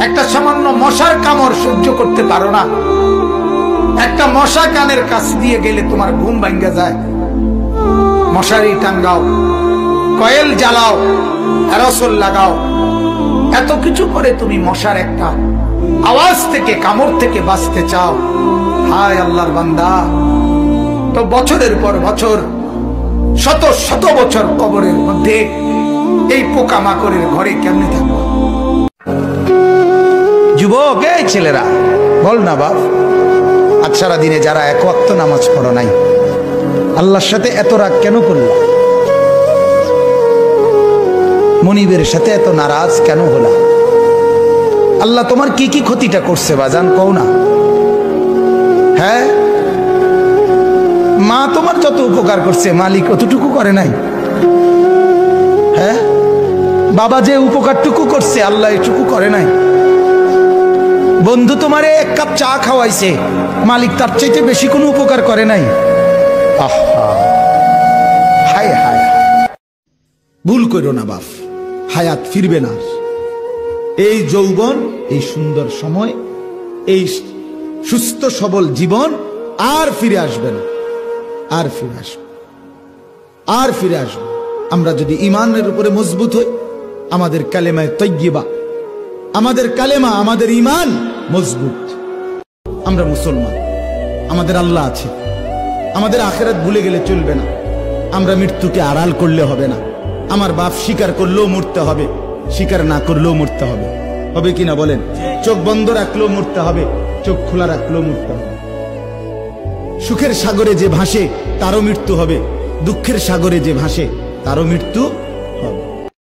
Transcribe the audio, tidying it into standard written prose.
একটা সামান্য মশার কামড় সহ্য করতে পারো না, একটা মশা কানের কাছ দিয়ে গেলে তোমার ঘুম ভাঙ্গা যায়। মশারি টাঙ্গাও, কয়েল জ্বালাও, অ্যারোসল লাগাও, এত কিছু করে তুমি মশার একটা আওয়াজ থেকে, কামড় থেকে বাঁচতে চাও। হায় আল্লাহর বান্দা, তো বছরের পর বছর, শত শত বছর কবরের মধ্যে এই পোকামাকড়ের ঘরে কেমনে থাকবো? যুবক, এই ছেলেরা বল না বাপ, আজ সারা দিনে যারা এক ওয়াক্ত নামাজ পড়ো নাই, আল্লাহর সাথে এত রাগ কেন করল? মনিবের সাথে এত নারাজ কেন হলা? আল্লাহ তোমার কি কি ক্ষতিটা করছে বাজান কও না? হ্যাঁ, মা তোমার যত উপকার করছে মালিক অতটুকু করে নাই? হ্যাঁ, বাবা যে উপকারটুকু করছে আল্লাহ এটুকু করে নাই? বন্ধু তোমারে এক কাপ চা খাওয়াইছে, মালিক তার চাইতে বেশি কোনো উপকার করে নাই? আহা, হায় হায়, ভুল করো না বাপ, হায়াত ফিরবে না। এই যৌবন, এই সুন্দর সময়, এই সুস্থ সবল জীবন আর ফিরে আসবে না, আর ফিরে আসবে, আর ফিরে আসবে। আমরা যদি ইমানের উপরে মজবুত হই, আমাদের কালেমায় তয়্যিবা, আমাদের কালেমা, আমাদের ইমান মজবুত, আমরা মুসলমান, আমাদের আল্লাহ আছে, আমাদের আখিরাত ভুলে গেলে চলবে না। আমরা মৃত্যুকে আড়াল করলে হবে না। আমার বাপ স্বীকার করলেও মরতে হবে, স্বীকার না করলেও মরতে হবে, হবে কিনা বলেন? চোখ বন্ধ রাখলেও মরতে হবে, চোখ খোলা রাখলেও মরতে হবে। সুখের সাগরে যে ভাসে তারও মৃত্যু হবে, দুঃখের সাগরে যে ভাসে তারও মৃত্যু হবে।